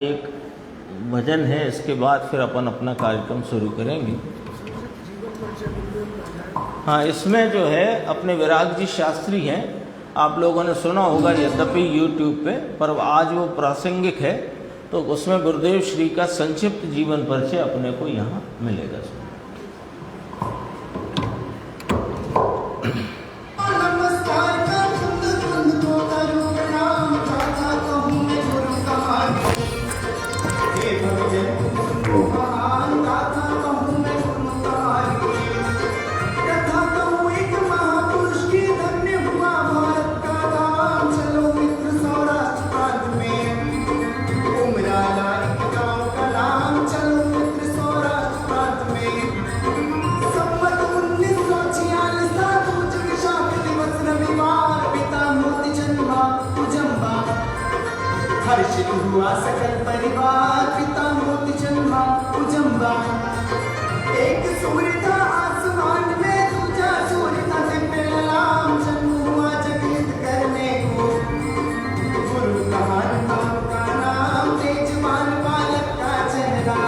एक भजन है, इसके बाद फिर अपन अपना कार्यक्रम शुरू करेंगे। हाँ, इसमें जो है अपने विराग जी शास्त्री हैं, आप लोगों ने सुना होगा यद्यपि YouTube पे, पर आज वो प्रासंगिक है, तो उसमें गुरुदेव श्री का संक्षिप्त जीवन परिचय अपने को यहाँ मिलेगा। हर्षित हुआ सकल परिवार, पिता मोती जन्मा उजम्बा। एक सूर्य था आसमान में, दूजा सूर्य था दिव्य ललाम। जन्म हुआ जगत करने को, गुरु कहान का नाम, तेजवान बालक का चेहरा।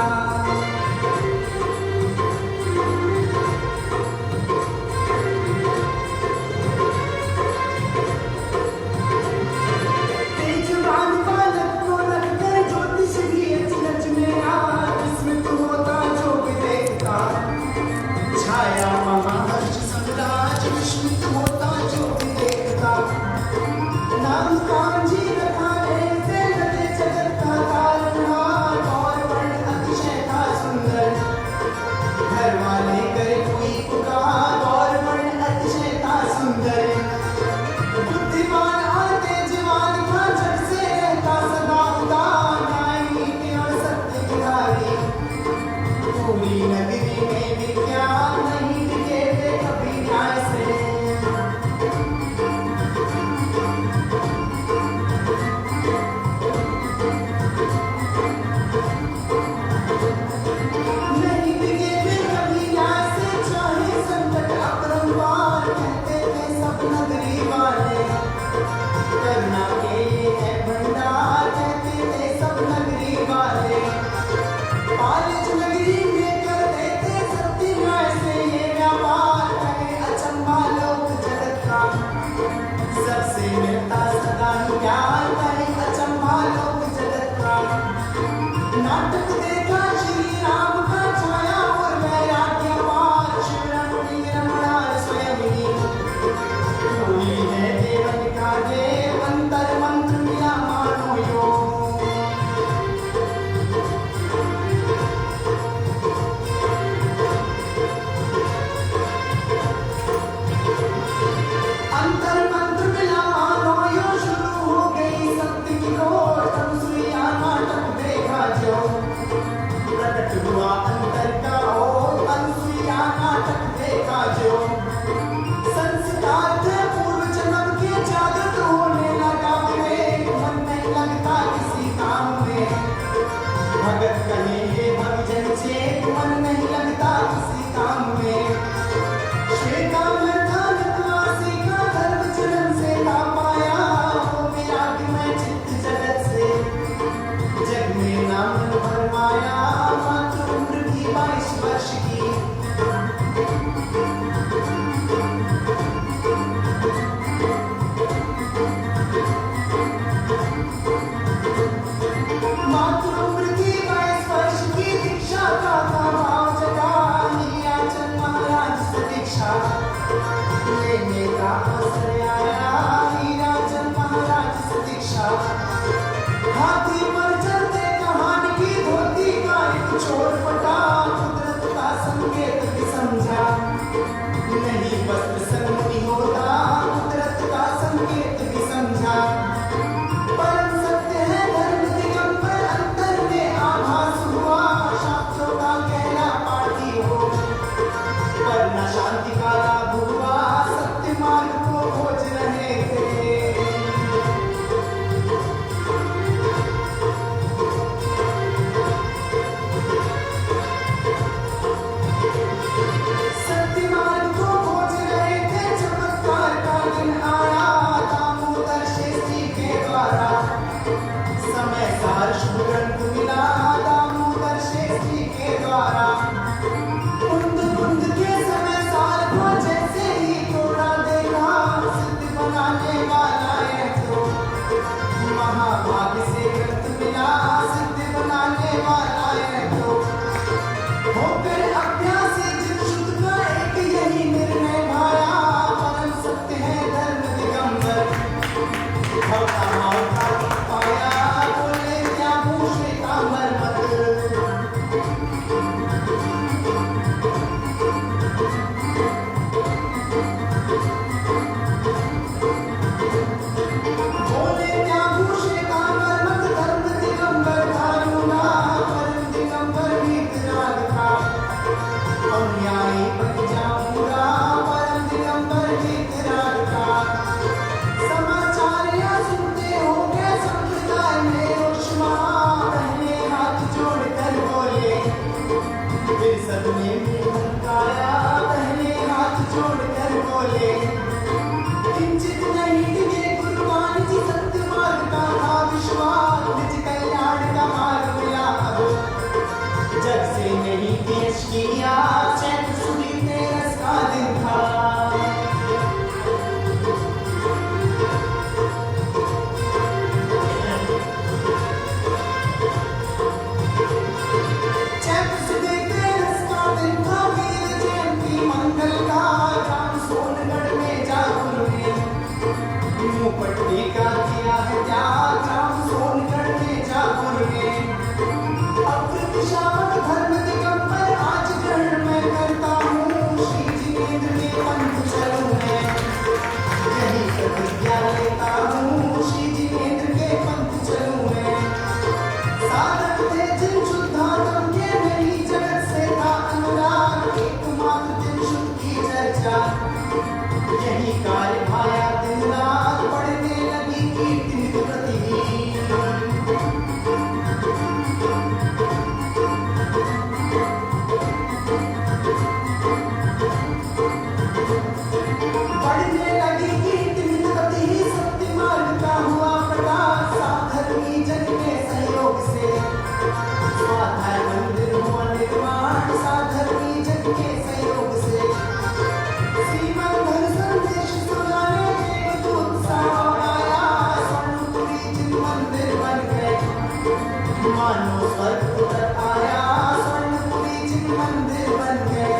मानो स्वर्ग उतर आया, स्वर्णपुरी जिन मंदिर बन गए।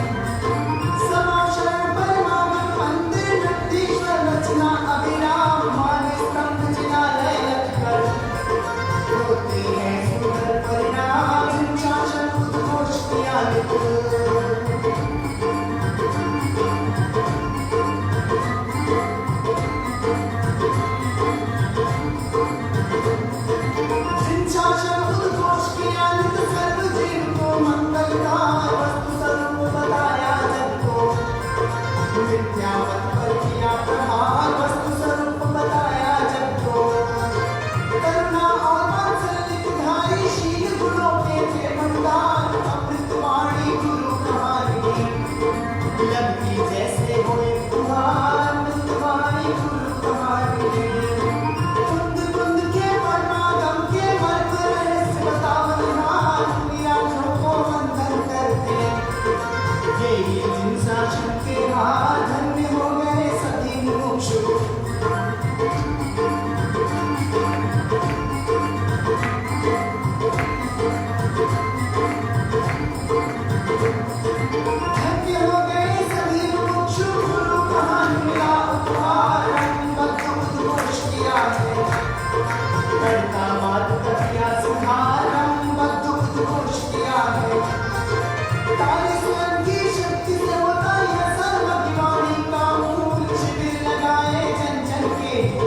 समाशरण परमागम मंदिर, नंदीश्वर रचना अभिराम, माने स्तंभ जिनालय लटकर। होते हैं सुंदर परिणाम, जिन शासन उद्घोष किया निपुण। जिन शासन उद्घोष किया नित सर्व जीव को मंगलकार, वस्तु स्वरूप बताया जग को। मिथ्यावत पर किया प्रहार, वस्तु स्वरूप बताया जग को। करुणा और वात्सल्य धारी, शील गुणों के थे भंडार, अमृतवाणी गुरु कहानी। लगती जैसे हो एक फुहार, अमृतवाणी गुरु कहानी। कुंद कुंद के परमागम के मर्म रहस्य बतावनहार, अपनी आँखों को मंथन करते। यही जिन शासन के हार, धन्य हो गए सभी मुमुक्षु। धन्य हो गए सभी मुमुक्षु, गुरु कहानी मिला उपहार, रंगबद्ध उद्घोष किया है। करता बात किया सुधार, रंगबद्ध उद्घोष किया है। तारे स्वयं की शक्ति से होता यह सर्वज्ञानी का मूल, शिविर लगाए जन जन के हित।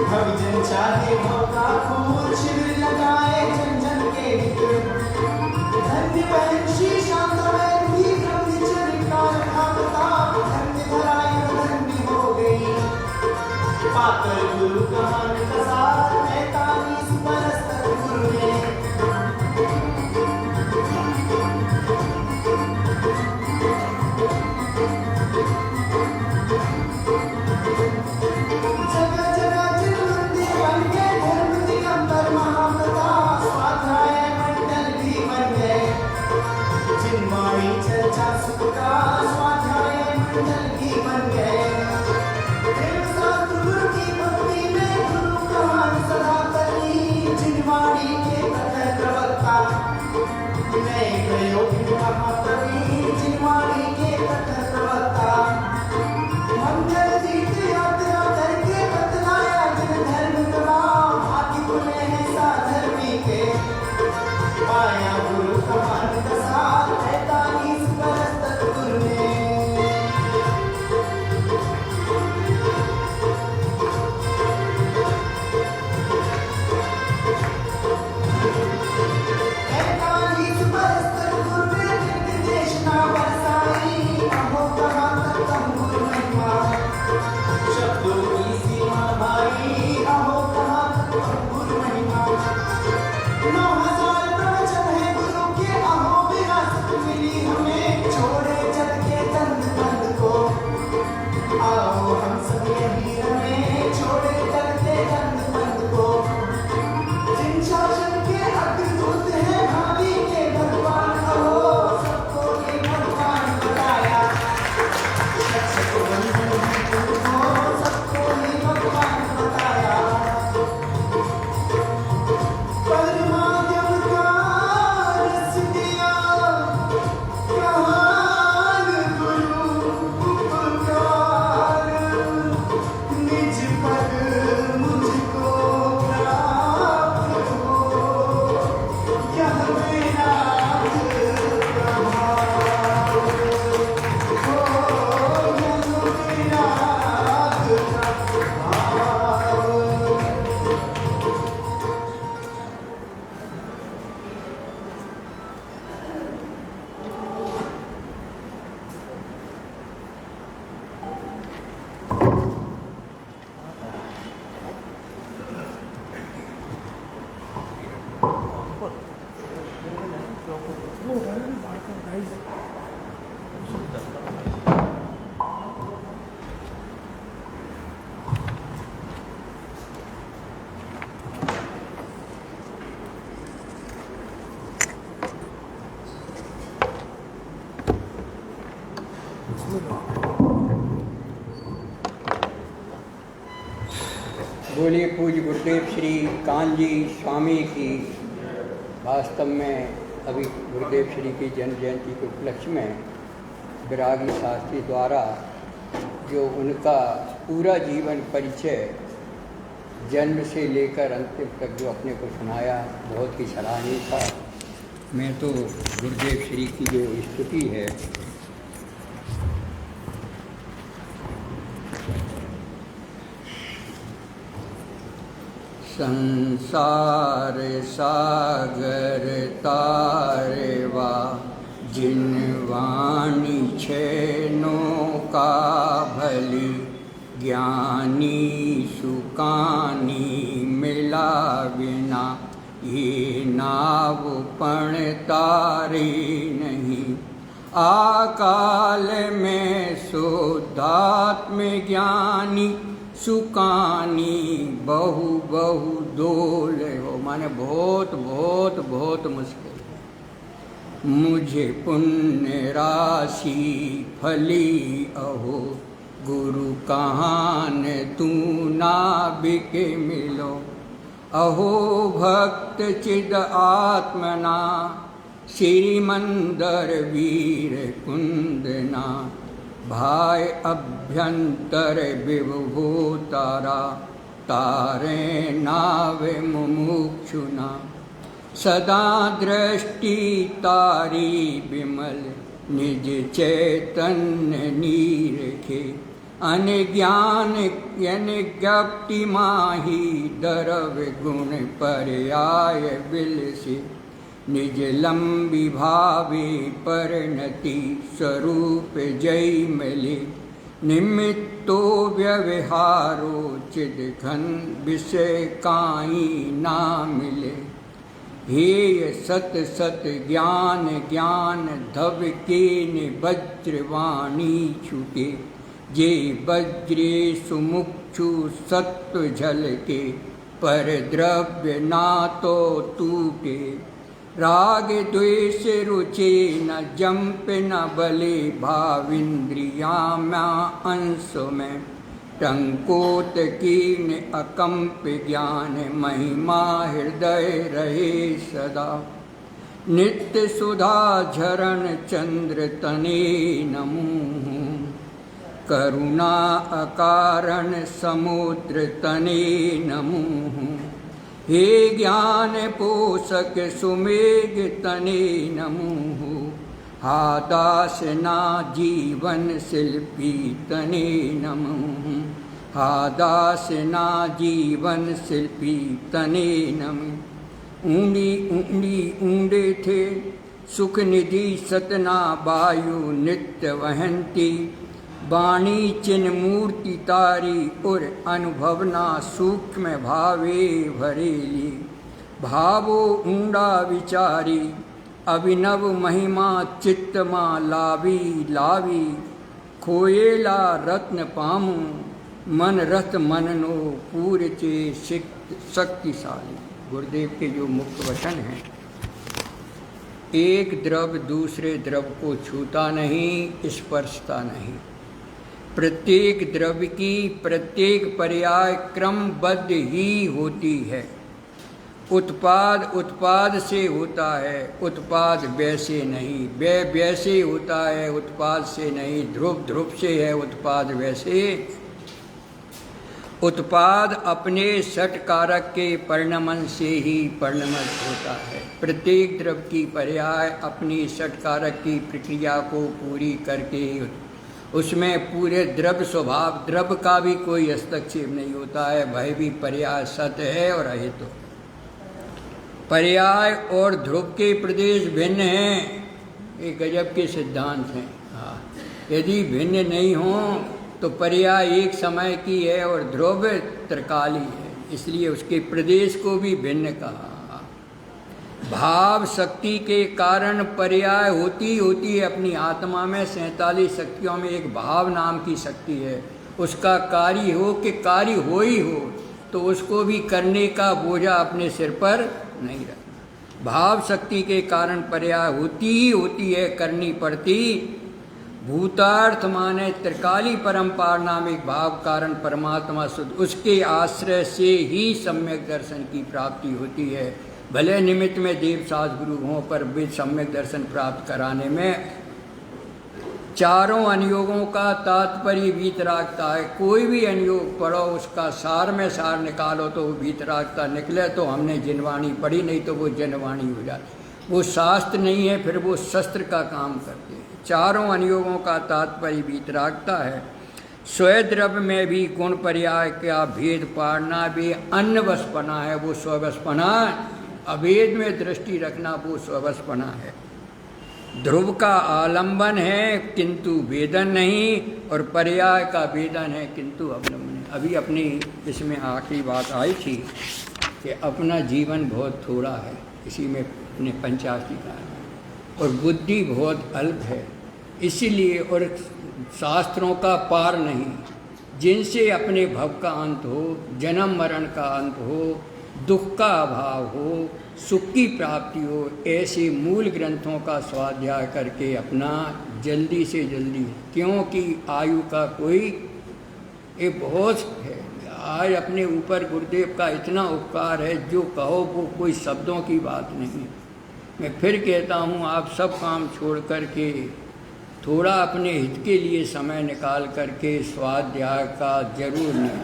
भविजन चाहे भव का फूल, शिविर लगाए जन जन के हित। धन्य बहन श्री शांताबेन भी ब्रह्मचर्य का रखा प्रताप, धन्य धराई धन्य हो गई। पाकर गुरु कहानी का साथ, 45 बरस तक गुरु ने। जगह जगह जिन मंदिर बन गए, धर्म दिगंबर महाप्रताप, स्वाध्याय मंडल भी बन गए। जिन वाणी चर्चा सुख का, स्वाध्याय मंडल भी बन गए। प्रेम शास्त्र गुरु की भक्ति में, गुरु कहानी सदा करनी, जिन वाणी के कथन प्रवक्ता। नए प्रयोग महाप्रवीण, जिन वाणी के कथन प्रवक्ता। मंगल तीर्थ यात्रा करके बतलाया जिन धर्म प्रभाव, भाग्य खुले हैं साधर्मी के। पाया गुरु कहानी का साथ, 45 बरस तक गुरु ने। बोलिए पूज्य गुरुदेव श्री कान्जी स्वामी की वास्तव में अभी गुरुदेव श्री की जन्म जयंती के उपलक्ष्य में विरागी शास्त्री द्वारा जो उनका पूरा जीवन परिचय जन्म से लेकर अंतिम तक जो अपने को सुनाया, बहुत ही सराहनीय था। मैं तो गुरुदेव श्री की जो स्तुति है, संसार सागर तारेवा जिन वाणी छेनों का भली, ज्ञानी सुकानी मिला बिना ये नाव पण तारी नहीं। आकाल में शुद्धात्म ज्ञानी सुकानी बहु बहु डोल हो, माने बहुत बहुत बहुत मुश्किल। मुझे पुण्य राशि फली अहो, गुरु कहान तू ना बिके मिलो। अहो भक्त चिद आत्मना श्रीमंदर वीर कुंदना, भाई अभ्यंतर विभो तारा, तारे नावे मुमुक्षुना। सदा दृष्टि तारी विमल निज चैतन्य नीरखे। अनज्ञान ज्ञप्ति माही दरव गुण पर्याय बिलसी। निज लंबी भावे परिणति स्वरूप जय मिले। निमित्तो व्यवहारो चिद घन विषय काई ना मिले। हेय सत सत ज्ञान ज्ञान धव के ने वज्रवाणी छूटे। जे वज्रे सुमुक्षु सत्व झल के, पर द्रव्य ना तो टूटे। राग द्वेष रुचि न जंप न बले, भाविंद्रिया अंश में। टंकोत कीन अकंप ज्ञान, महिमा हृदय रहे सदा। नित्य सुधा झरण चंद्र तने नमूँ, करुणा अकारण समुद्र तने नमूँ। हे ज्ञान पोषक सुमेघ तने नमूँ, हादासना जीवन शिल्पी तने नमूँ। हादासना जीवन शिल्पी तने नमः। ऊंडी ऊंडी ऊंडे थे सुख निधि सतना वायु नित्य वहंती। वाणी चिन्ह मूर्ति तारी और अनुभवना सूक्ष्म भावे भरेली। भावो ऊंडा विचारी अभिनव महिमा चित्तमा लावी लावी। खोएला रत्न पामू मन रथ मननो पूरे चे शक्तिशाली। गुरुदेव के जो मुक्त वचन हैं, एक द्रव दूसरे द्रव को छूता नहीं, स्पर्शता नहीं। प्रत्येक द्रव्य की प्रत्येक पर्याय क्रमबद्ध ही होती है। उत्पाद उत्पाद से होता है, उत्पाद वैसे नहीं। व्यय वैसे होता है, उत्पाद से नहीं। ध्रुव ध्रुव से है, उत्पाद वैसे। उत्पाद अपने षट कारक के परिणमन से ही परिणमित होता है। प्रत्येक द्रव्य की पर्याय अपनी षट कारक की प्रक्रिया को पूरी करके उसमें पूरे द्रव्य स्वभाव, द्रव्य का भी कोई हस्तक्षेप नहीं होता है। वह भी पर्याय सत्य है और अहित तो पर्याय और ध्रुव के प्रदेश भिन्न हैं। ये गजब के सिद्धांत हैं। हाँ, यदि भिन्न नहीं हो तो पर्याय एक समय की है और ध्रुव त्रिकाली है, इसलिए उसके प्रदेश को भी भिन्न कहा। भाव शक्ति के कारण पर्याय होती है अपनी आत्मा में। 47 शक्तियों में एक भाव नाम की शक्ति है। उसका कार्य हो कि कार्य हो ही हो, तो उसको भी करने का बोझा अपने सिर पर नहीं रखना। भाव शक्ति के कारण पर्याय होती है, करनी पड़ती। भूतार्थ माने त्रिकाली परंपार नाम एक भाव कारण परमात्मा शुद्ध, उसके आश्रय से ही सम्यक दर्शन की प्राप्ति होती है। भले निमित्त में देव सास गुरु हों, पर वे सम्यक दर्शन प्राप्त कराने में चारों अनुयोगों का तात्पर्य वीतरागता है। कोई भी अनुयोग पढ़ो, उसका सार में सार निकालो तो वो वीतरागता निकले, तो हमने जिनवाणी पढ़ी, नहीं तो वो जनवाणी हो जाती। वो शास्त्र नहीं है, फिर वो शस्त्र का काम करते हैं। चारों अनुयोगों का तात्पर्य वीतरागता है। स्वद्रव्य में भी गुण पर्याय का भेद पाड़ना भी अन्नवशपना है, वो स्ववशपना। अभेद में दृष्टि रखना वो स्ववशपना है। ध्रुव का आलंबन है किंतु वेदन नहीं, और पर्याय का वेदन है किंतु अवलंबन है। अभी अपनी इसमें आखिरी बात आई थी कि अपना जीवन बहुत थोड़ा है, इसी में अपने 85 का है, और बुद्धि बहुत अल्प है, इसीलिए और शास्त्रों का पार नहीं, जिनसे अपने भव का अंत हो, जन्म मरण का अंत हो, दुख का अभाव हो, सुख की प्राप्ति हो, ऐसे मूल ग्रंथों का स्वाध्याय करके अपना जल्दी से जल्दी, क्योंकि आयु का कोई एक बहुत है। आज अपने ऊपर गुरुदेव का इतना उपकार है, जो कहो वो कोई शब्दों की बात नहीं। मैं फिर कहता हूँ, आप सब काम छोड़ करके थोड़ा अपने हित के लिए समय निकाल करके स्वाध्याय का जरूर लें।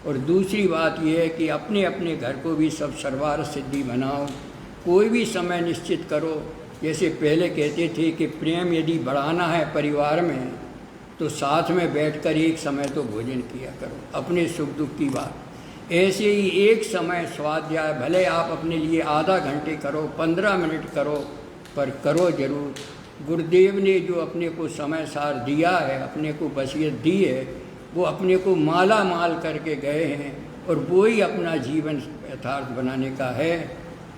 और दूसरी बात यह है कि अपने अपने घर को भी सब सर्वार्थ सिद्धि बनाओ। कोई भी समय निश्चित करो, जैसे पहले कहते थे कि प्रेम यदि बढ़ाना है परिवार में, तो साथ में बैठकर एक समय तो भोजन किया करो, अपने सुख दुख की बात। ऐसे ही एक समय स्वाध्याय, भले आप अपने लिए आधा घंटे करो, 15 मिनट करो, पर करो जरूर। गुरुदेव ने जो अपने को समय सार दिया है, अपने को वसीयत दी है, वो अपने को माला माल करके गए हैं, और वो ही अपना जीवन यथार्थ बनाने का है।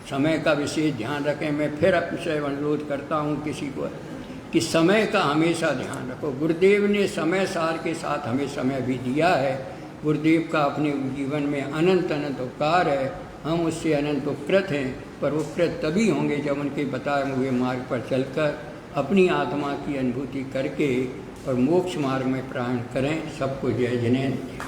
समय का विशेष ध्यान रखें। मैं फिर आपसे अनुरोध करता हूँ किसी को कि समय का हमेशा ध्यान रखो। गुरुदेव ने समय सार के साथ हमें समय भी दिया है। गुरुदेव का अपने जीवन में अनंत अनंत उपकार है, हम उससे अनंत उपकृत हैं, पर उपकृत तभी होंगे जब उनके बताए हुए मार्ग पर चलकर अपनी आत्मा की अनुभूति करके और मोक्ष मार्ग में प्रयाण करें। सबको जय जिनेन्द्र।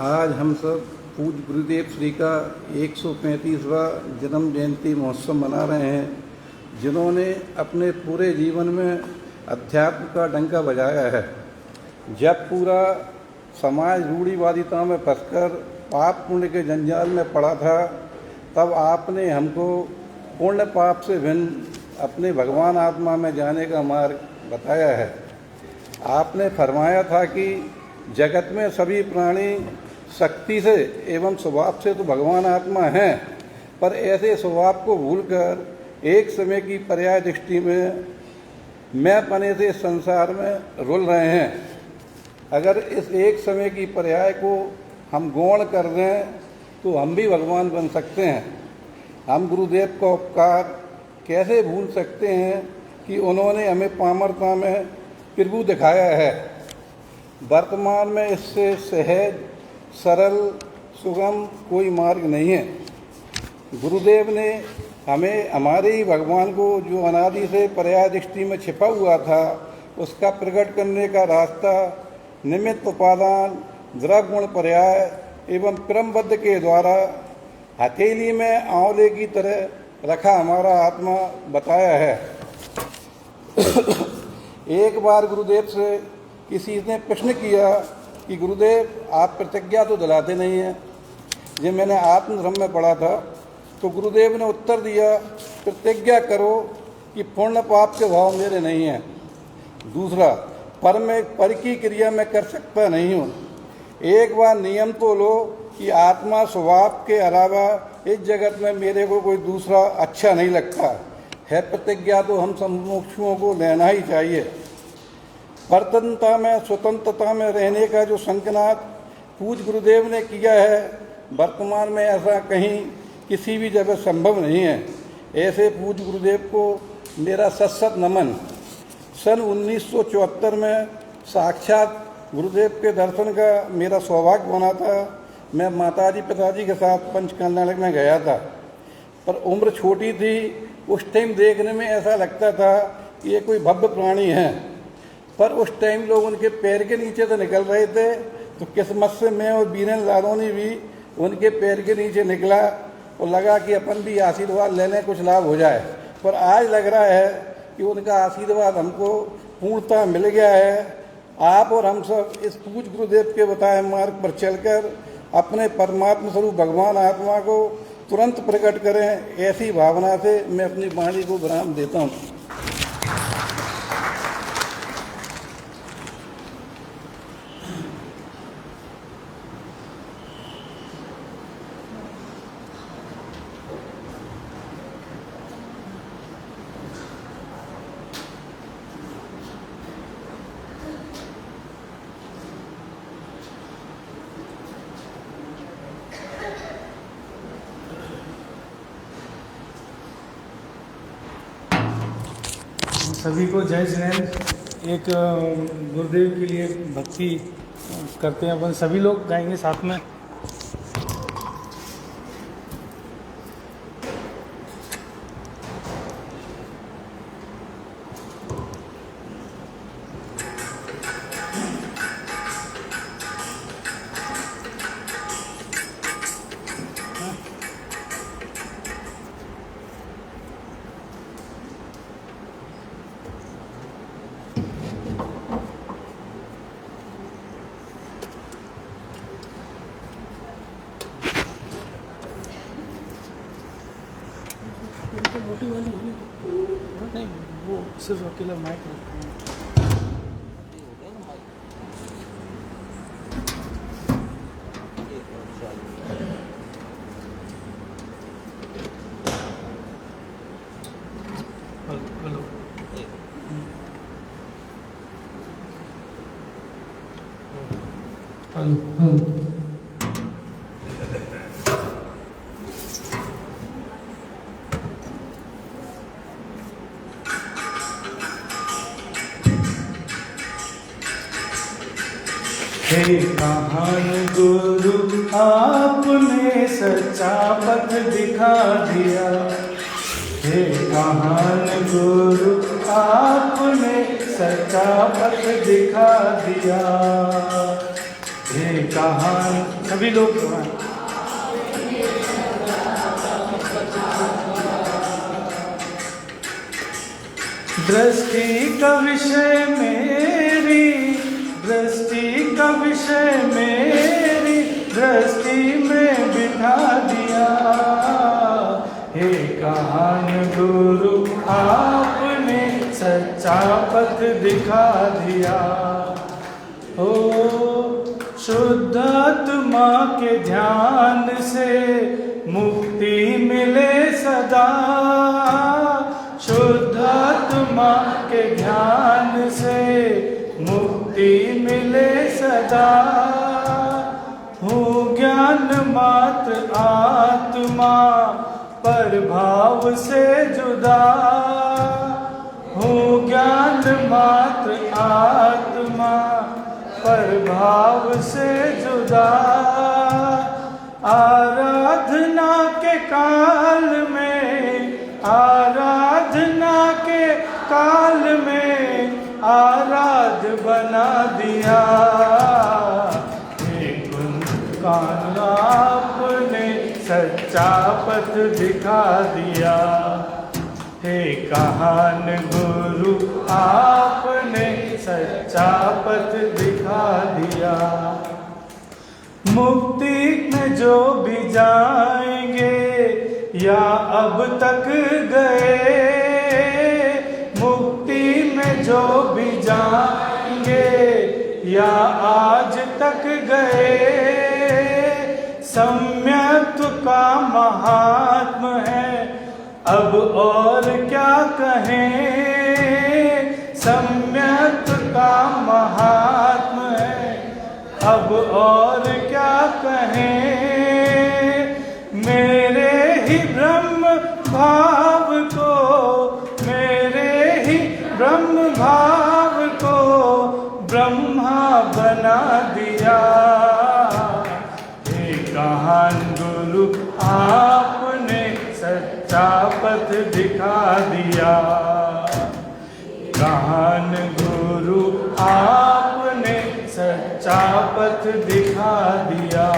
आज हम सब पूज्य गुरुदेव श्री का 135वां जन्म जयंती महोत्सव मना रहे हैं, जिन्होंने अपने पूरे जीवन में अध्यात्म का डंका बजाया है। जब पूरा समाज रूढ़िवादिता में फंसकर पाप पुण्य के जंजाल में पड़ा था, तब आपने हमको पुण्य पाप से भिन्न अपने भगवान आत्मा में जाने का मार्ग बताया है। आपने फरमाया था कि जगत में सभी प्राणी शक्ति से एवं स्वभाव से तो भगवान आत्मा हैं, पर ऐसे स्वभाव को भूलकर एक समय की पर्याय दृष्टि में मैं पने से संसार में रुल रहे हैं। अगर इस एक समय की पर्याय को हम गौण कर दें तो हम भी भगवान बन सकते हैं। हम गुरुदेव का उपकार कैसे भूल सकते हैं कि उन्होंने हमें पामरता में प्रभु दिखाया है। वर्तमान में इससे सहज सरल सुगम कोई मार्ग नहीं है। गुरुदेव ने हमें हमारे ही भगवान को, जो अनादि से पर्याय दृष्टि में छिपा हुआ था, उसका प्रकट करने का रास्ता निमित्त उपादान द्रव्य गुण पर्याय एवं क्रमबद्ध के द्वारा हथेली में आंवले की तरह रखा हमारा आत्मा बताया है। एक बार गुरुदेव से किसी ने प्रश्न किया कि गुरुदेव आप प्रतिज्ञा तो दिलाते नहीं हैं। ये मैंने आत्मधर्म में पढ़ा था, तो गुरुदेव ने उत्तर दिया, प्रतिज्ञा करो कि पुण्य पाप के भाव मेरे नहीं हैं। दूसरा, पर की क्रिया मैं कर सकता नहीं हूँ। एक बार नियम तो लो कि आत्मा स्वभाव के अलावा इस जगत में मेरे को कोई दूसरा अच्छा नहीं लगता है। प्रतिज्ञा तो हम सब मुमुक्षुओं को लेना ही चाहिए। परतंत्रता में, स्वतंत्रता में रहने का जो संकनाद पूज्य गुरुदेव ने किया है, वर्तमान में ऐसा कहीं किसी भी जगह संभव नहीं है। ऐसे पूज्य गुरुदेव को मेरा सत नमन। सन 1974 में साक्षात गुरुदेव के दर्शन का मेरा सौभाग्य बना था। मैं माताजी पिताजी के साथ पंचकन्या में गया था, पर उम्र छोटी थी। उस टाइम देखने में ऐसा लगता था कि ये कोई भव्य प्राणी है, पर उस टाइम लोग उनके पैर के नीचे से निकल रहे थे, तो किस्मत से मैं और बीरेन लालोनी भी उनके पैर के नीचे निकला और लगा कि अपन भी आशीर्वाद ले लें, कुछ लाभ हो जाए। पर आज लग रहा है कि उनका आशीर्वाद हमको पूर्णतः मिल गया है। आप और हम सब इस पूज्य गुरुदेव के बताए मार्ग पर चलकर अपने परमात्मा स्वरूप भगवान आत्मा को तुरंत प्रकट करें, ऐसी भावना से मैं अपनी वाणी को विराम देता हूँ। सभी को जय जिनेंद्र। एक गुरुदेव के लिए भक्ति करते हैं अपन, सभी लोग गाएंगे साथ में। नहीं, वो सिर्फ अकेला माइक हेलो हेलो हे महान गुरु आपने सच्चा पथ दिखा दिया। हे महान गुरु आपने सच्चा पथ दिखा दिया। हे कहान सभी लोग दृष्टि का विषय मेरी, दृष्टि का विषय मेरी दृष्टि में बिठा दिया। हे कहान गुरु आपने सच्चा पथ दिखा दिया। ओ शुद्ध आत्मा के ध्यान से मुक्ति मिले सदा। शुद्ध आत्मा के ध्यान से मुक्ति मिले सदा। हूँ ज्ञान मात्र आत्मा पर भाव से जुदा। हूँ ज्ञान मात्र आत्मा पर भाव से जुदा। आराधना के काल में, आराधना के काल में आराध बना दिया। हे कान आपने सच्चा पथ दिखा दिया। हे कहान गुरु आपने सच्चा पथ दिखा दिया। मुक्ति में जो भी जाएंगे या अब तक गए, मुक्ति में जो भी जाएंगे या आज तक गए, सम्यक्त्व का महात्म है अब और क्या कहें। सम्यक्त्व का महात्म है अब और क्या कहें। मेरे ही ब्रह्म भाव को, मेरे ही ब्रह्म भाव को ब्रह्म दिया। हे महान गुरु आपने सच्चा पथ दिखा दिया। महान गुरु आपने सच्चा पथ दिखा दिया।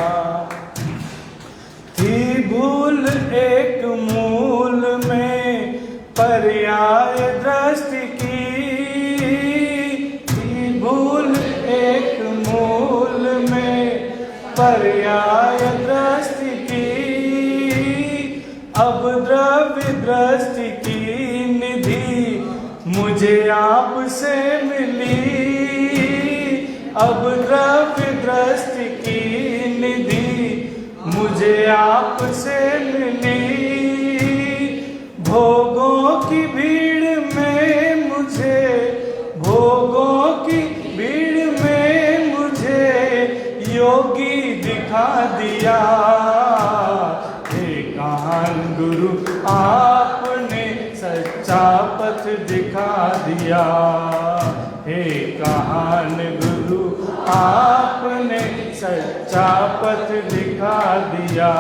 थी भूल एक मूल में पर्याय दृष्टि की, थी भूल एक मूल में पर्याय दृष्टि की। अब द्रव्य दृष्टि की निधि मुझे आपसे मिली। अब द्रव्य दृष्टि की निधि मुझे आपसे मिली। भोगों की भीड़ में मुझे, भोगों की भीड़ में मुझे योगी दिखा दिया। हे महान गुरु आपने सच्चा पथ दिखा दिया। हे महान गुरु आपने सच्चा पथ दिखा दिया।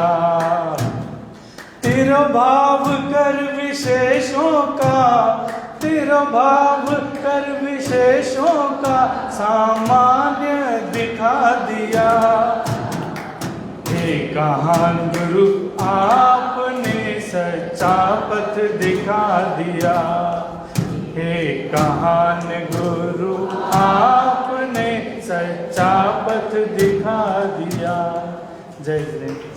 तिरोभाव कर विशेषों का, तिरोभाव कर विशेषों का सामान्य दिखा दिया। हे महान गुरु आपने सच्चा पथ दिखा दिया। हे महान गुरु आपने सच्चा पथ दिखा दिया। जय हिंद।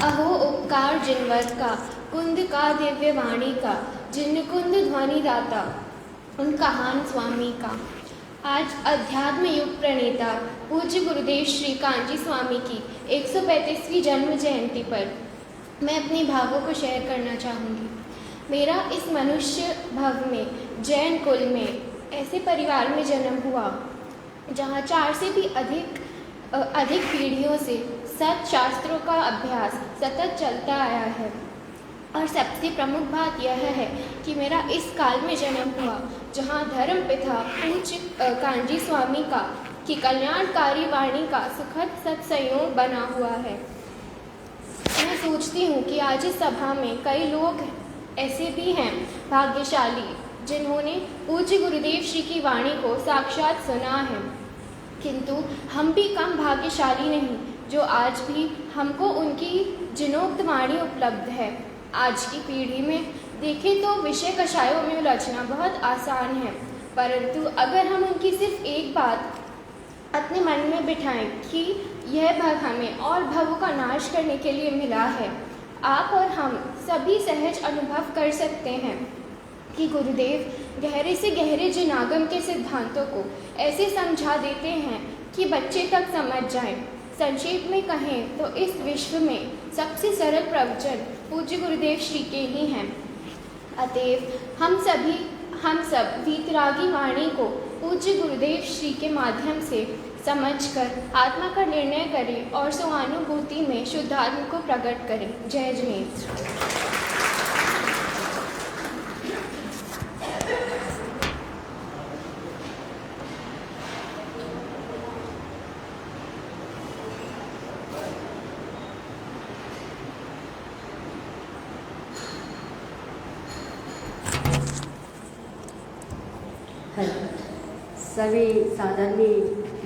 अहो उपकार जिनवर का, कुंद का दिव्य वाणी का, जिन कुंद ध्वनि दाता, उन कहान स्वामी का। आज अध्यात्म युग प्रणेता पूज्य गुरुदेव श्री कांजी स्वामी की 135वीं जन्म जयंती पर मैं अपने भावों को शेयर करना चाहूँगी। मेरा इस मनुष्य भव में, जैन कुल में, ऐसे परिवार में जन्म हुआ जहाँ 4 से भी अधिक पीढ़ियों से सत शास्त्रों का अभ्यास सतत चलता आया है। और सबसे प्रमुख बात यह है कि मेरा इस काल में जन्म हुआ जहाँ धर्म पिता पूज्य कांजी स्वामी का की कल्याणकारी वाणी का सुखद सत्संयोग बना हुआ है। मैं सोचती हूँ कि आज इस सभा में कई लोग ऐसे भी हैं भाग्यशाली जिन्होंने पूज्य गुरुदेव श्री की वाणी को साक्षात सुना है, किंतु हम भी कम भाग्यशाली नहीं जो आज भी हमको उनकी जिनोक्त वाणी उपलब्ध है। आज की पीढ़ी में देखें तो विषय कषायों में उलझना बहुत आसान है, परंतु अगर हम उनकी सिर्फ एक बात अपने मन में बिठाएं कि यह भव हमें और भवों का नाश करने के लिए मिला है, आप और हम सभी सहज अनुभव कर सकते हैं कि गुरुदेव गहरे से गहरे जिनागम के सिद्धांतों को ऐसे समझा देते हैं कि बच्चे तक समझ जाएं। संक्षेप में कहें तो इस विश्व में सबसे सरल प्रवचन पूज्य गुरुदेव श्री के ही हैं। अतएव हम सब वीतरागी वाणी को पूज्य गुरुदेव श्री के माध्यम से समझकर आत्मा का निर्णय करें और स्वानुभूति में शुद्धात्म को प्रकट करें। जय जिनेन्द्र। सभी साधर्मी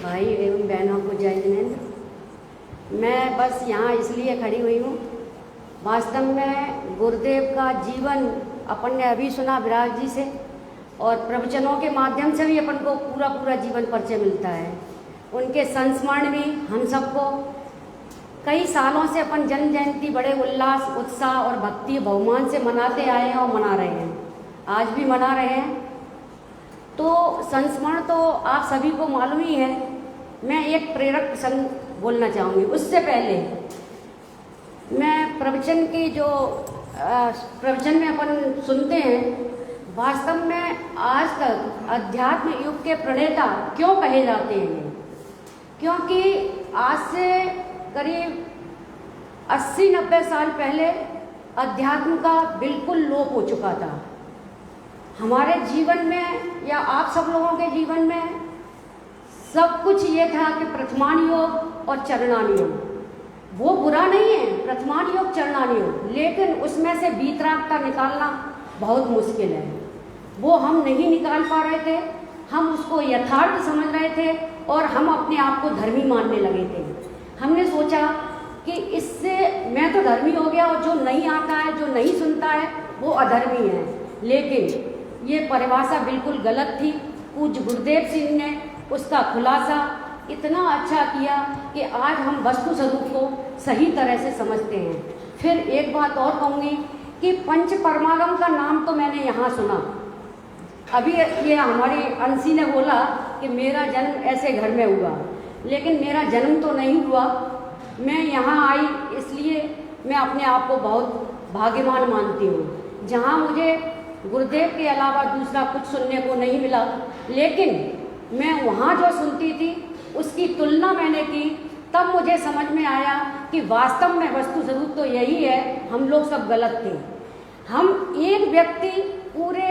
भाई एवं बहनों को जय जिनेंद्र। मैं बस यहाँ इसलिए खड़ी हुई हूँ, वास्तव में गुरुदेव का जीवन अपन ने अभी सुना विराग जी से, और प्रवचनों के माध्यम से भी अपन को पूरा जीवन परिचय मिलता है। उनके संस्मरण भी हम सबको कई सालों से अपन जन्म जयंती बड़े उल्लास उत्साह और भक्ति बहुमान से मनाते आए हैं और मना रहे हैं, आज भी मना रहे हैं। तो संस्मरण तो आप सभी को मालूम ही है। मैं एक प्रेरक प्रसंग बोलना चाहूँगी। उससे पहले मैं प्रवचन की जो प्रवचन में अपन सुनते हैं, वास्तव में आज तक अध्यात्म युग के प्रणेता क्यों कहे जाते हैं? क्योंकि आज से करीब 80-90 साल पहले अध्यात्म का बिल्कुल लोप हो चुका था। हमारे जीवन में या आप सब लोगों के जीवन में सब कुछ ये था कि प्रथमान योग और चरणान योग, वो बुरा नहीं है, प्रथमान योग चरणान योग, लेकिन उसमें से वीतरागता निकालना बहुत मुश्किल है। वो हम नहीं निकाल पा रहे थे, हम उसको यथार्थ समझ रहे थे और हम अपने आप को धर्मी मानने लगे थे। हमने सोचा कि इससे मैं तो धर्मी हो गया और जो नहीं आता है, जो नहीं सुनता है, वो अधर्मी है। लेकिन ये परिभाषा बिल्कुल गलत थी। पूज्य गुरुदेव सिंह ने उसका खुलासा इतना अच्छा किया कि आज हम वस्तु स्वरूप को सही तरह से समझते हैं। फिर एक बात और कहूँगी कि पंच परमागम का नाम तो मैंने यहाँ सुना। अभी ये हमारी अंशी ने बोला कि मेरा जन्म ऐसे घर में हुआ, लेकिन मेरा जन्म तो नहीं हुआ। मैं यहाँ आई इसलिए मैं अपने आप को बहुत भाग्यवान मानती हूँ, जहाँ मुझे गुरुदेव के अलावा दूसरा कुछ सुनने को नहीं मिला। लेकिन मैं वहाँ जो सुनती थी उसकी तुलना मैंने की, तब मुझे समझ में आया कि वास्तव में वस्तु स्वरूप तो यही है, हम लोग सब गलत थे। हम एक व्यक्ति पूरे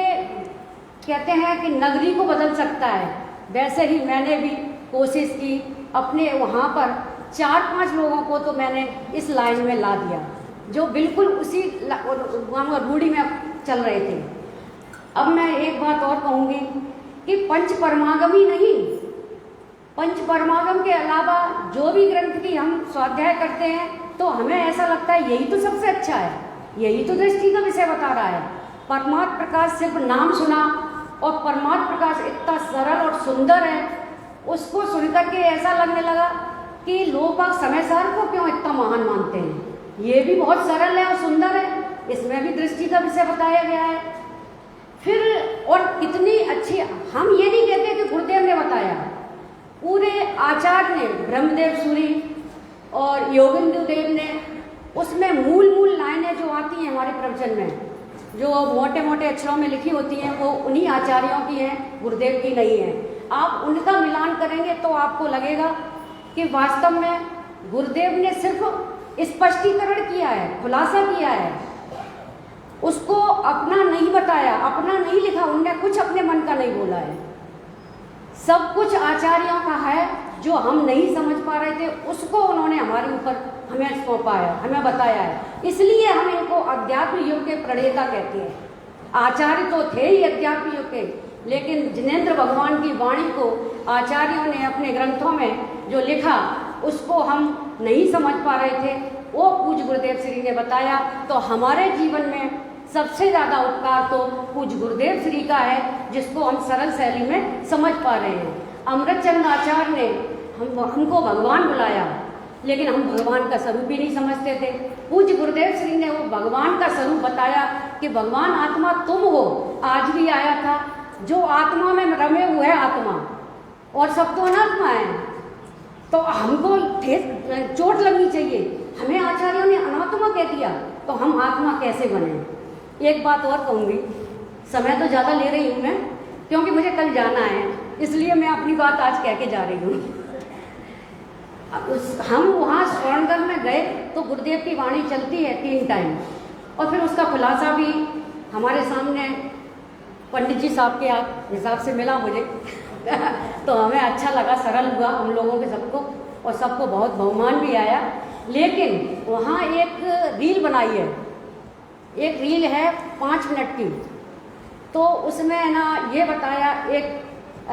कहते हैं कि नगरी को बदल सकता है, वैसे ही मैंने भी कोशिश की। अपने वहाँ पर 4-5 लोगों को तो मैंने इस लाइन में ला दिया जो बिल्कुल उसी रूढ़ी में चल रहे थे। अब मैं एक बात और कहूँगी कि पंच परमागम ही नहीं, पंच परमागम के अलावा जो भी ग्रंथ की हम स्वाध्याय करते हैं तो हमें ऐसा लगता है यही तो सबसे अच्छा है, यही तो दृष्टि का विषय बता रहा है। परमात्म प्रकाश सिर्फ नाम सुना और परमात्म प्रकाश इतना सरल और सुंदर है, उसको सुनकर के ऐसा लगने लगा कि लोग बाग समय सार को क्यों इतना महान मानते हैं। ये भी बहुत सरल है और सुंदर है, इसमें भी दृष्टि का विषय बताया गया है। फिर और कितनी अच्छी, हम ये नहीं कहते कि गुरुदेव ने बताया, पूरे आचार्य ने, ब्रह्मदेव सूरी और योगेंद्र देव ने, उसमें मूल लाइनें जो आती हैं हमारे प्रवचन में, जो मोटे मोटे अक्षरों में लिखी होती हैं, वो उन्हीं आचार्यों की हैं, गुरुदेव की नहीं है। आप उनका मिलान करेंगे तो आपको लगेगा कि वास्तव में गुरुदेव ने सिर्फ स्पष्टीकरण किया है, खुलासा किया है, उसको अपना नहीं बताया, अपना नहीं लिखा, उनने कुछ अपने मन का नहीं बोला है। सब कुछ आचार्यों का है, जो हम नहीं समझ पा रहे थे उसको उन्होंने हमारे ऊपर हमें सौंपा है, हमें बताया है। इसलिए हम इनको अध्यात्म युग के प्रणेता कहते हैं। आचार्य तो थे ही अध्यात्म युग के, लेकिन जिनेंद्र भगवान की वाणी को आचार्यों ने अपने ग्रंथों में जो लिखा उसको हम नहीं समझ पा रहे थे, वो पूज्य गुरुदेव श्री ने बताया। तो हमारे जीवन में सबसे ज़्यादा उपकार तो पूज्य गुरुदेव श्री का है, जिसको हम सरल शैली में समझ पा रहे हैं। अमृतचंद आचार्य ने हमको भगवान बुलाया, लेकिन हम भगवान का स्वरूप भी नहीं समझते थे। पूज्य गुरुदेव श्री ने वो भगवान का स्वरूप बताया कि भगवान आत्मा तुम हो, आज भी आया था, जो आत्मा में रमे हुए आत्मा, और सब तो अनात्मा है। तो हमको चोट लगनी चाहिए, हमें आचार्यों ने अनात्मा कह दिया, तो हम आत्मा कैसे बने। एक बात और कहूँगी, समय तो ज़्यादा ले रही हूँ मैं, क्योंकि मुझे कल जाना है, इसलिए मैं अपनी बात आज कह के जा रही हूँ। हम वहाँ स्वर्णगढ़ में गए तो गुरुदेव की वाणी चलती है 3 टाइम, और फिर उसका खुलासा भी हमारे सामने पंडित जी साहब के हिसाब से मिला मुझे तो हमें अच्छा लगा, सरल हुआ हम लोगों के सबको, और सबको बहुत बहुमान भी आया। लेकिन वहाँ एक रील बनाई है, एक रील है 5 मिनट की, तो उसमें ना ये बताया, एक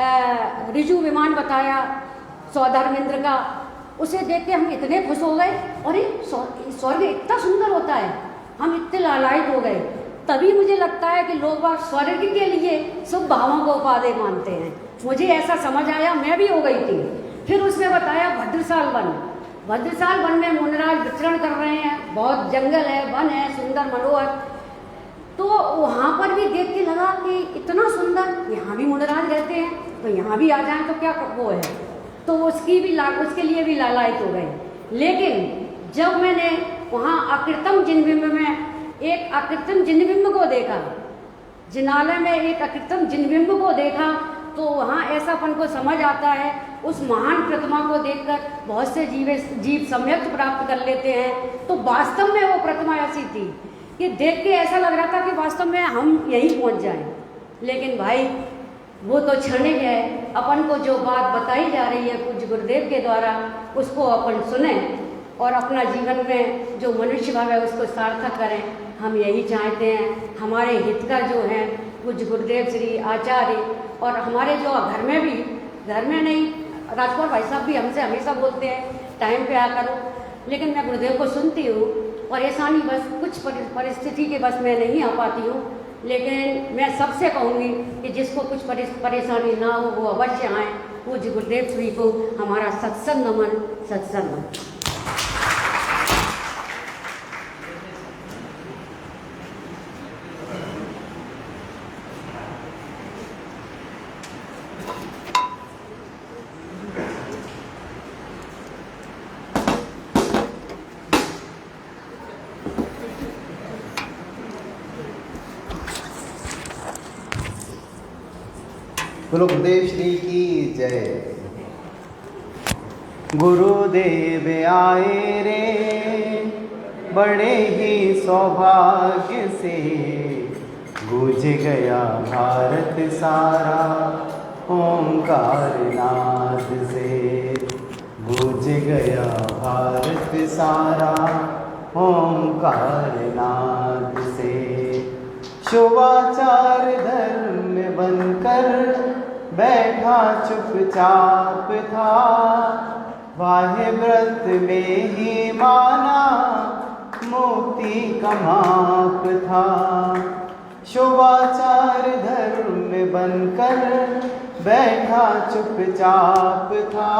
ऋजु विमान बताया सौधर्मेंद्र का, उसे देख के हम इतने खुश हो गए और ये स्वर्ग इतना सुंदर होता है, हम इतने लालायित हो गए। तभी मुझे लगता है कि लोग बाग स्वर्ग के लिए शुभ भावों को उपादेय मानते हैं। मुझे ऐसा समझ आया, मैं भी हो गई थी। फिर उसमें बताया भद्रसाल वन। भद्रसाल वन में मुनिराज विचरण कर रहे हैं, बहुत जंगल है, वन है, सुंदर मनोहर। तो वहाँ पर भी देख के लगा कि इतना सुंदर, यहाँ भी मुनिराज रहते हैं, तो यहाँ भी आ जाएं तो क्या वो है। तो उसके लिए भी लालायित हो गए। लेकिन जब मैंने वहाँ अकृत्रिम जिनबिंब में एक अकृत्रिम जिनबिंब को देखा, जिनालय में एक अकृत्रिम जिनबिंब को देखा, तो वहाँ ऐसापन को समझ आता है। उस महान प्रतिमा को देखकर बहुत से जीव सम्यक प्राप्त कर लेते हैं। तो वास्तव में वो प्रतिमा ऐसी थी कि देख के ऐसा लग रहा था कि वास्तव में हम यहीं पहुँच जाएं। लेकिन भाई वो तो क्षणिक है। अपन को जो बात बताई जा रही है पूज्य गुरुदेव के द्वारा, उसको अपन सुने और अपना जीवन में जो मनुष्य भाव है उसको सार्थक करें। हम यही चाहते हैं। हमारे हितकर जो हैं पूज्य गुरुदेव श्री आचार्य, और हमारे जो घर में नहीं, राजकुमार भाई साहब भी हमसे हमेशा बोलते हैं टाइम पे आ करो, लेकिन मैं गुरुदेव को सुनती हूँ। परेशानी बस कुछ परिस्थिति के बस मैं नहीं आ पाती हूँ, लेकिन मैं सबसे कहूँगी कि जिसको कुछ परेशानी ना हो वो अवश्य आएँ। पूज्य गुरुदेव श्री को हमारा सत्संग नमन, सत्संग नमन। बोलो गुरुदेव श्री की जय। गुरुदेव आए रे बड़े ही सौभाग्य से, गूंज गया भारत सारा ओंकार नाद से, गूंज गया भारत सारा ओंकार नाद से। शुभाचार धर्म बनकर बैठा चुपचाप था, वाहे व्रत में ही माना मुक्ति का माप था। शुभाचार धर्म बनकर बैठा चुपचाप था,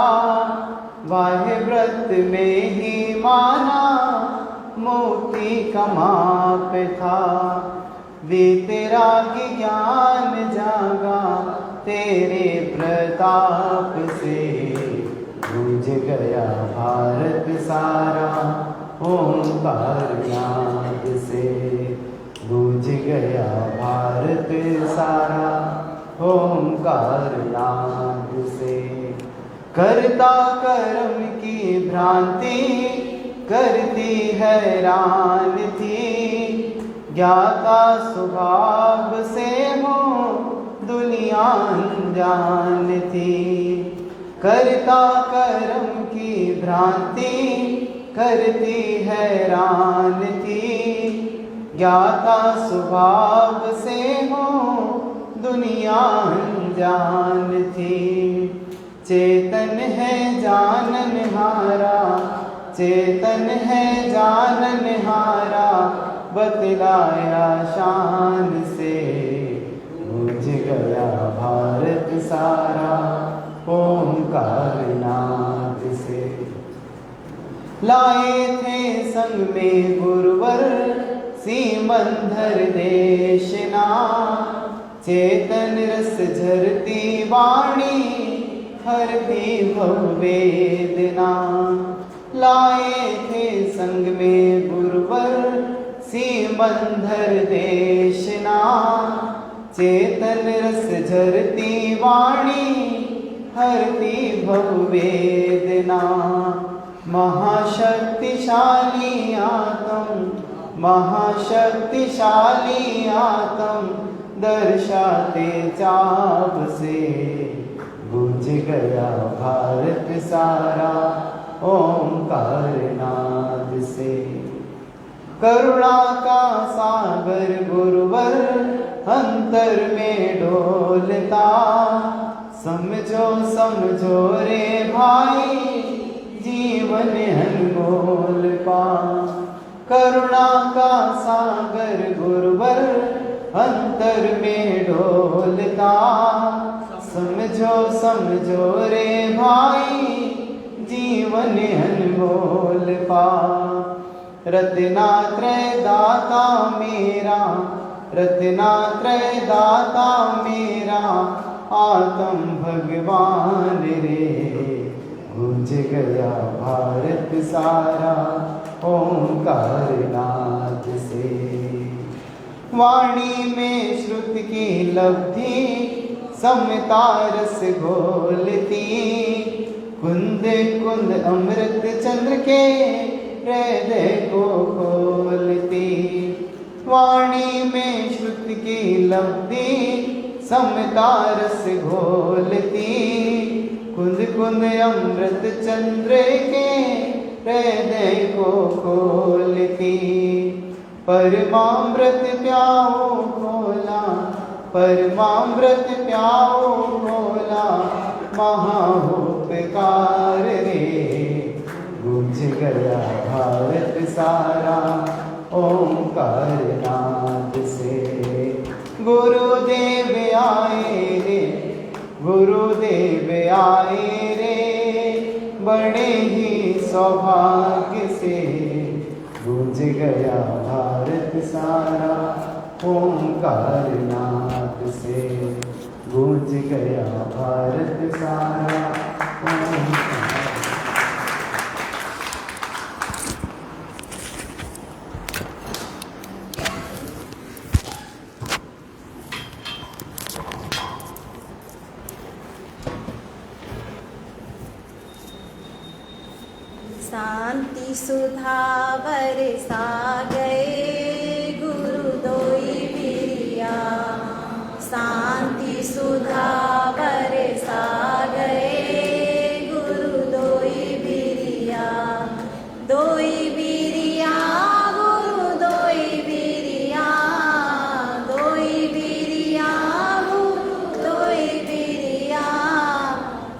वाहे व्रत में ही माना मुक्ति का माप था। वीतरागी ज्ञान जागा तेरे प्रताप से, गूंज गया भारत सारा ओंकार नाद से, गूंज गया भारत सारा ओंकार नाद से। करता कर्म की भ्रांति करती हैरान थी, ज्ञाता स्वभाव से हो दुनिया अनजान थी। करता कर्म की भ्रांति करती हैरान थी, ज्ञाता स्वभाव से हो दुनिया अनजान थी। चेतन है जाननहारा, चेतन है जाननहारा, बतलाया शान से, गूंज गया भारत सारा ओंकार नाद से। लाए थे संग में गुरुवर सीमंधर देशना, चेतन रस झरती वाणी हरती भवेदना। लाए थे संग में गुरुवर सीमंधर देशना, चेतन रस झरती वाणी हरती भवेदना। महाशक्तिशाली आत्म, महाशक्तिशाली आत्म दर्शाते चाप से, गूंज गया भारत सारा ओंकार नाद से। करुणा का सागर गुरुवर अंतर में डोलता, समझो समझो रे भाई जीवन अनमोल पा, करुणा का सागर गुरुवर अंतर में ढोलता। समझो समझो रे भाई जीवन अनमोल पा, रत्नात्रय दाता मेरा, रत्नात्रय दाता मेरा आत्म भगवान रे। गूंज गया भारत सारा ओंकार नाद से, वाणी में श्रुत की लब्धि समता रस घोलती, कुंद कुंद अमृत चंद्र के हृदय को खोलती। वाणी में श्रुत की लब्धि समता रस घोलती, कुंद कुंद अमृत चंद्र के हृदय को खोलती। परमामृत प्याओ खोला, परमामृत प्याओ खोला, महाउपकार रे। गूंज गया भारत सारा ओंकार नाद से। गुरुदेव आए रे, गुरुदेव आए रे, बड़े ही सौभाग्य से। गूंज गया भारत सारा ओंकार नाद से, गूंज गया भारत सारा ओंकार। शांति सुधा बरसा गए गुरु दोई बिरिया, शांति सुधा बरसा गए गुरु दोई बिरिया। दोई बिरिया गुरु दोई बिरिया, दोई बिरिया गुरु दोई बिरिया।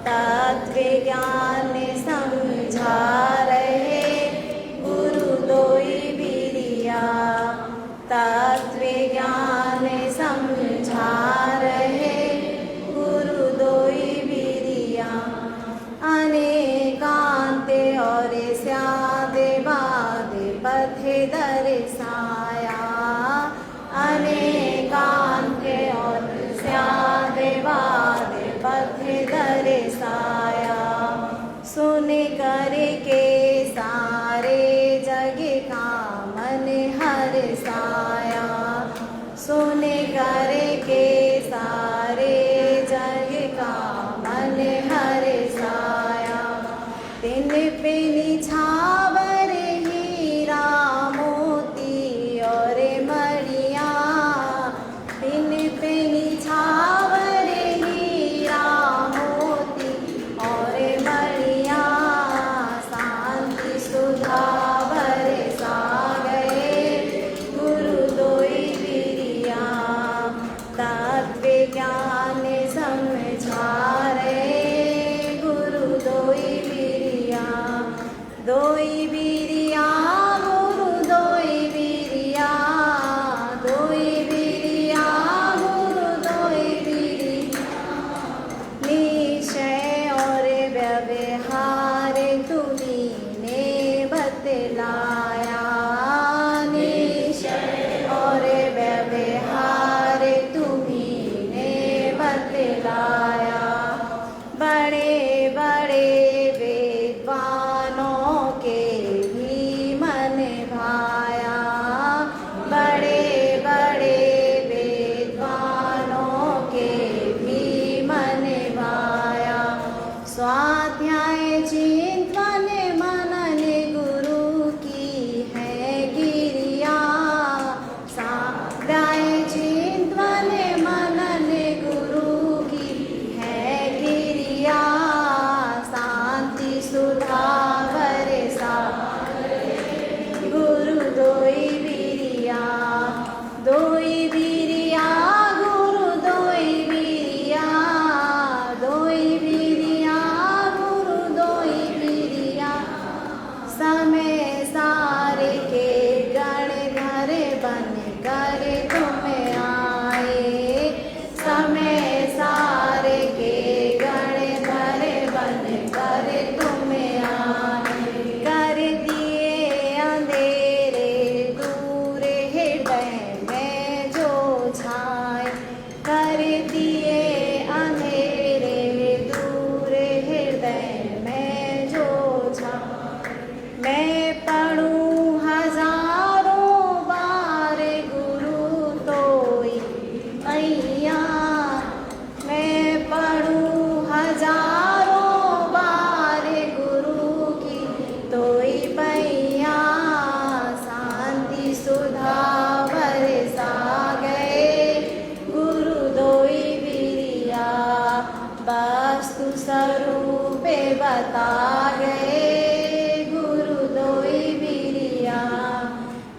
तत्व ज्ञान समझा तत्व ज्ञान समझा रहे गुरु दोई बिरिया। अनेकांत और स्यादे बाद पथे दर्शाया, अनेकांत और स्यादे बाद पथे दर्शाया। सुन कर के सारे जग का मन हर्षाया, सुन कर के सारे जग का मन हर्षाया। तिन पे निछावर हीरा मोती और मणिया, तिन पे निछावर हीरा मोती और मणिया। शांति सुधा बरसा गए गुरु दोई बिरिया, तत्व ज्ञान समझा रहे गुरु दोई बिरिया। दोई बिरिया गुरु दोई बिरिया, दोई बिरिया गुरु दोई बिरिया। निश्चय और व्यवहार तुम्हीने बतलाया, निश्चय और व्यवहार तुम्हीने बतलाया। बड़े बड़े विद्वानों के भी मन भाया, बड़े बड़े विद्वानों के भी मन भाया। स्वाध्याय चिंतन मनन गुरु की मैं पढ़ूं हजारों बार गुरु तोई मैया, मैं पढ़ूं हजारों बार गुरु की तोई पैया, शांति सुधा बरसा गए गुरु दोई बिरिया, वस्तु स्वरूप बता गए गुरु दोई बिरिया,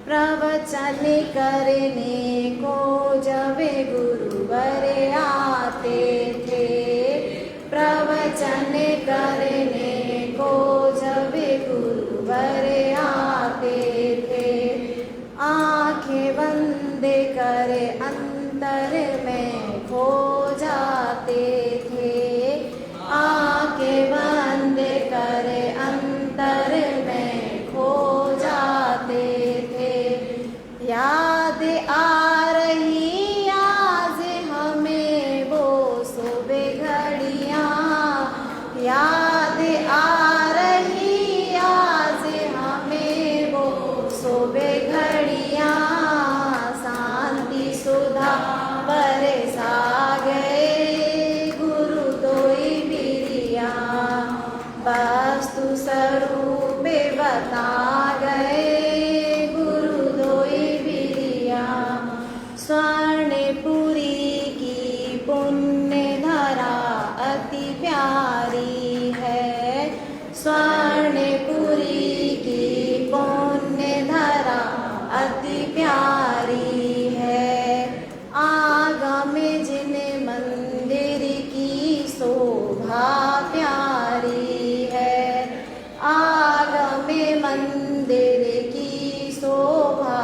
प्रवचन करने को जब गुरुवर आते थे, प्रवचन करने को जब गुरुवर आते थे, आंखें बंद कर अंतर में खो जाते थे, आंखें बंद कर अंतर में खो जाते थे, याद आ रही आज हमें वो सुबह घड़ियाँ, याद आ रही आज हमें वो सुबह घड़ियाँ, शांति सुधा बरसा गए गुरु दोई बिरिया, वस्तु स्वरूप बता गए गुरु दोई बिरिया, स्वर्णपुरी की पुण्य धरा अति प्यारी है, स्वर्णपुरी की पुण्य धरा अति प्यारी है, आगम जिन मंदिर की शोभा प्यारी है, आगम मंदिर की शोभा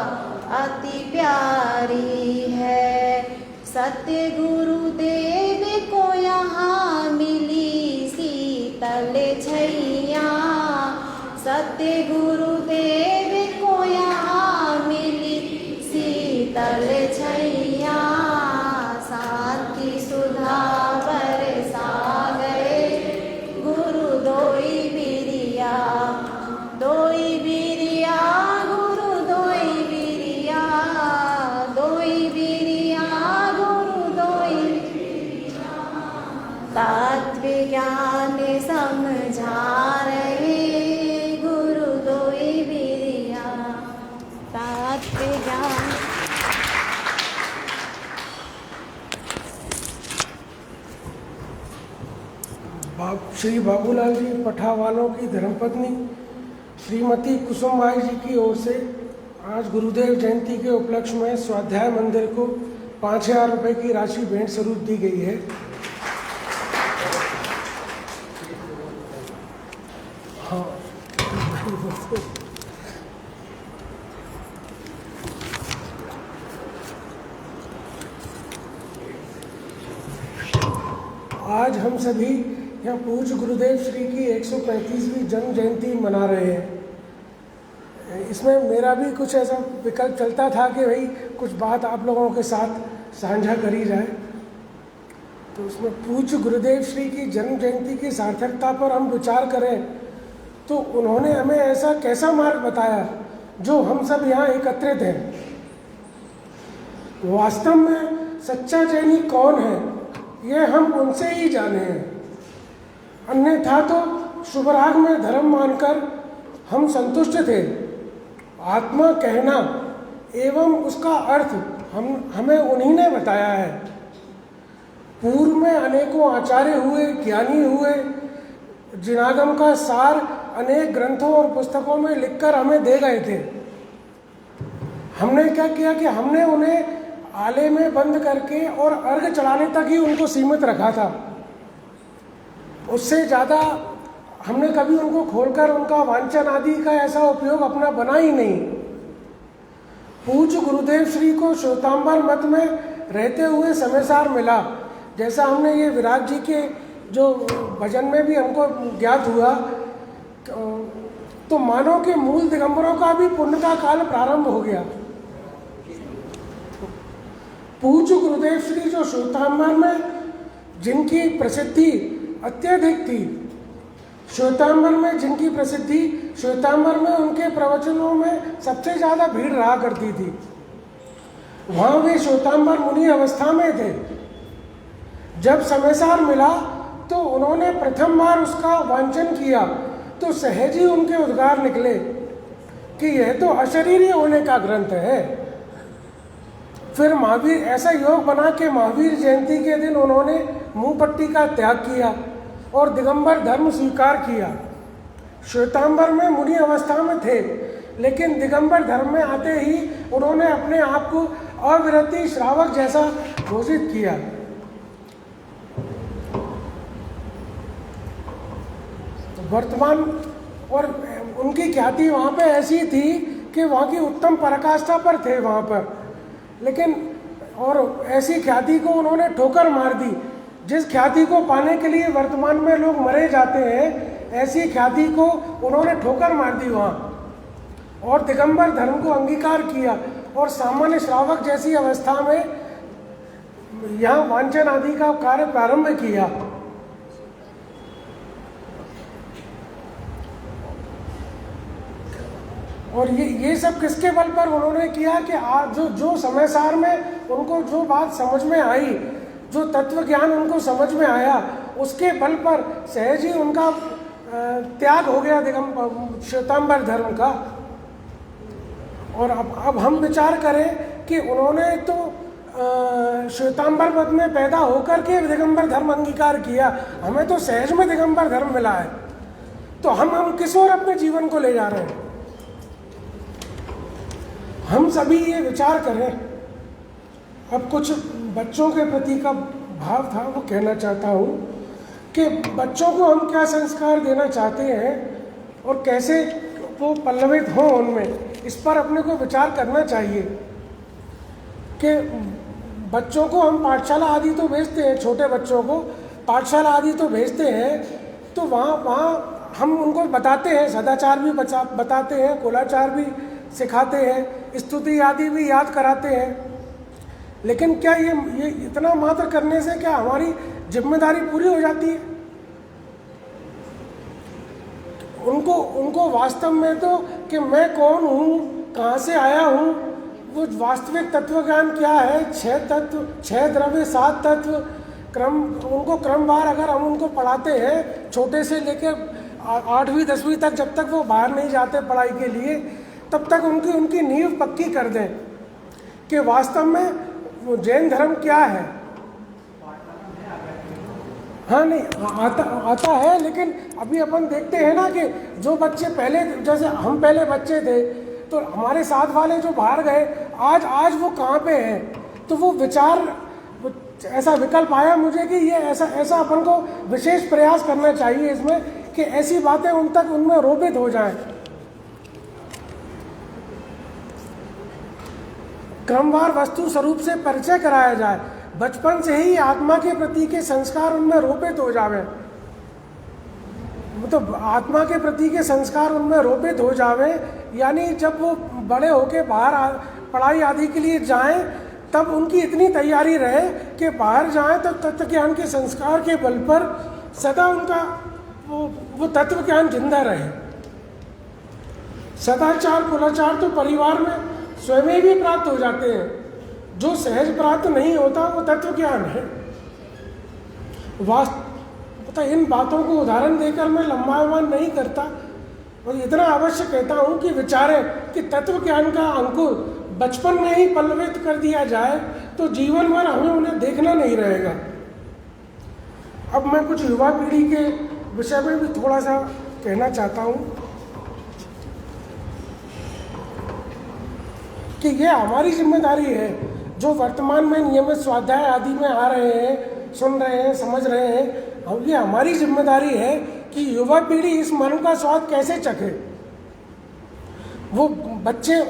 अति प्यारी है, सत्य गुरुदेव को यहाँ मिली शीतल छैया, सत्य गुरुदेव को यहाँ मिली शीतल छैया, शांति सुधा बरसा गए गुरु दोई बिरिया, दोई बिरिया गुरु दोई बिरिया, दोई बिरिया गुरु दोई बिरिया, तत्व ज्ञान समझा रहे गुरु दोई बिरिया, तत्व ज्ञान। श्री बाबूलाल जी पठावालों की धर्मपत्नी श्रीमती कुसुमबाई जी की ओर से आज गुरुदेव जयंती के उपलक्ष्य में स्वाध्याय मंदिर को 5,000 रुपये की राशि भेंट स्वरूप दी गई है। हाँ आज हम सभी यहाँ पूज्य गुरुदेव श्री की 135वीं जन्म जयंती मना रहे हैं। इसमें मेरा भी कुछ ऐसा विकल्प चलता था कि भाई कुछ बात आप लोगों के साथ साझा करी जाए, तो उसमें पूज्य गुरुदेव श्री की जन्म जयंती की सार्थकता पर हम विचार करें तो उन्होंने हमें ऐसा कैसा मार्ग बताया जो हम सब यहाँ एकत्रित हैं। वास्तव में सच्चा जैनी कौन है ये हम उनसे ही जाने हैं, अन्यथा तो शुभराग में धर्म मानकर हम संतुष्ट थे। आत्मा कहना एवं उसका अर्थ हमें उन्हीं ने बताया है। पूर्व में अनेकों आचार्य हुए, ज्ञानी हुए, जिनागम का सार अनेक ग्रंथों और पुस्तकों में लिखकर हमें दे गए थे। हमने क्या किया कि हमने उन्हें आले में बंद करके और अर्घ चढ़ाने तक ही उनको सीमित रखा था। उससे ज़्यादा हमने कभी उनको खोलकर उनका वांचन आदि का ऐसा उपयोग अपना बना ही नहीं। पूज्य गुरुदेव श्री को श्वेतांबर मत में रहते हुए समयसार मिला, जैसा हमने ये विराट जी के जो भजन में भी हमको ज्ञात हुआ, तो मानो के मूल दिगंबरों का भी पुण्य का काल प्रारंभ हो गया। पूज्य गुरुदेव श्री जो श्वेतांबर में जिनकी प्रसिद्धि अत्यधिक थी, श्वेतांबर में जिनकी प्रसिद्धि, श्वेतांबर में उनके प्रवचनों में सबसे ज़्यादा भीड़ रहा करती थी। वहाँ वे श्वेतांबर मुनि अवस्था में थे। जब समयसार मिला तो उन्होंने प्रथम बार उसका वांचन किया तो सहज ही उनके उद्गार निकले कि यह तो अशरीरी होने का ग्रंथ है। फिर महावीर ऐसा योग बना कि महावीर जयंती के दिन उन्होंने मुंह पट्टी का त्याग किया और दिगंबर धर्म स्वीकार किया। श्वेतांबर में मुनि अवस्था में थे, लेकिन दिगंबर धर्म में आते ही उन्होंने अपने आप को अविरति श्रावक जैसा घोषित किया। वर्तमान और उनकी ख्याति वहाँ पे ऐसी थी कि वहाँ की उत्तम पराकाष्ठा पर थे वहाँ पर, लेकिन और ऐसी ख्याति को उन्होंने ठोकर मार दी। जिस ख्याति को पाने के लिए वर्तमान में लोग मरे जाते हैं, ऐसी ख्याति को उन्होंने ठोकर मार दी वहाँ और दिगंबर धर्म को अंगीकार किया और सामान्य श्रावक जैसी अवस्था में यहाँ वांचन आदि का कार्य प्रारंभ किया। और ये सब किसके बल पर उन्होंने किया कि आज जो समयसार में उनको जो बात समझ में आई, जो तत्व ज्ञान उनको समझ में आया, उसके बल पर सहज ही उनका त्याग हो गया श्वेतांबर धर्म का। और अब हम विचार करें कि उन्होंने तो श्वेतांबर पद में पैदा होकर के दिगंबर धर्म अंगीकार किया, हमें तो सहज में दिगंबर धर्म मिला है, तो हम किस ओर अपने जीवन को ले जा रहे हैं? हम सभी ये विचार करें। अब कुछ बच्चों के प्रति का भाव था वो कहना चाहता हूँ कि बच्चों को हम क्या संस्कार देना चाहते हैं और कैसे वो पल्लवित हों उनमें, इस पर अपने को विचार करना चाहिए। कि बच्चों को हम पाठशाला आदि तो भेजते हैं, छोटे बच्चों को पाठशाला आदि तो भेजते हैं, तो वहाँ हम उनको बताते हैं, सदाचार भी बताते हैं, कुलाचार भी सिखाते हैं, स्तुति आदि भी याद कराते हैं। लेकिन क्या ये इतना मात्र करने से क्या हमारी जिम्मेदारी पूरी हो जाती है? उनको वास्तव में तो कि मैं कौन हूँ, कहाँ से आया हूँ, वो वास्तविक तत्व ज्ञान क्या है, 6 तत्व, 6 द्रव्य, 7 तत्व, उनको क्रमवार अगर हम उनको पढ़ाते हैं छोटे से लेकर 8वीं 10वीं तक, जब तक वो बाहर नहीं जाते पढ़ाई के लिए, तब तक उनकी नींव पक्की कर दें कि वास्तव में वो जैन धर्म क्या है। हाँ नहीं आता है, लेकिन अभी अपन देखते हैं ना कि जो बच्चे पहले, जैसे हम पहले बच्चे थे तो हमारे साथ वाले जो बाहर गए आज वो कहाँ पे हैं, तो वो विचार ऐसा विकल्प आया मुझे कि ये ऐसा अपन को विशेष प्रयास करना चाहिए इसमें कि ऐसी बातें उनमें रोपित हो जाएं। क्रमवार वस्तु स्वरूप से परिचय कराया जाए, बचपन से ही आत्मा के प्रति के संस्कार उनमें रोपित हो जावे, मतलब आत्मा के प्रति के संस्कार उनमें रोपित हो जावे, यानी जब वो बड़े होके बाहर पढ़ाई आदि के लिए जाएं तब उनकी इतनी तैयारी रहे कि बाहर जाएं तो तत्व ज्ञान के संस्कार के बल पर सदा उनका वो तत्व ज्ञान जिंदा रहे। सदाचार कुलाचार तो परिवार में स्वयं भी प्राप्त हो जाते हैं, जो सहज प्राप्त नहीं होता वो तत्व ज्ञान है। पता इन बातों को उदाहरण देकर मैं लंबायमान नहीं करता और इतना अवश्य कहता हूँ कि विचारें कि तत्व ज्ञान का अंकुर बचपन में ही पल्लवित कर दिया जाए तो जीवन भर हमें उन्हें देखना नहीं रहेगा। अब मैं कुछ युवा पीढ़ी के विषय में भी थोड़ा सा कहना चाहता हूँ कि ये हमारी जिम्मेदारी है, जो वर्तमान में नियमित स्वाध्याय आदि में आ रहे हैं, सुन रहे हैं, समझ रहे हैं, ये हमारी जिम्मेदारी है कि युवा पीढ़ी इस मन का स्वाद कैसे चखे। वो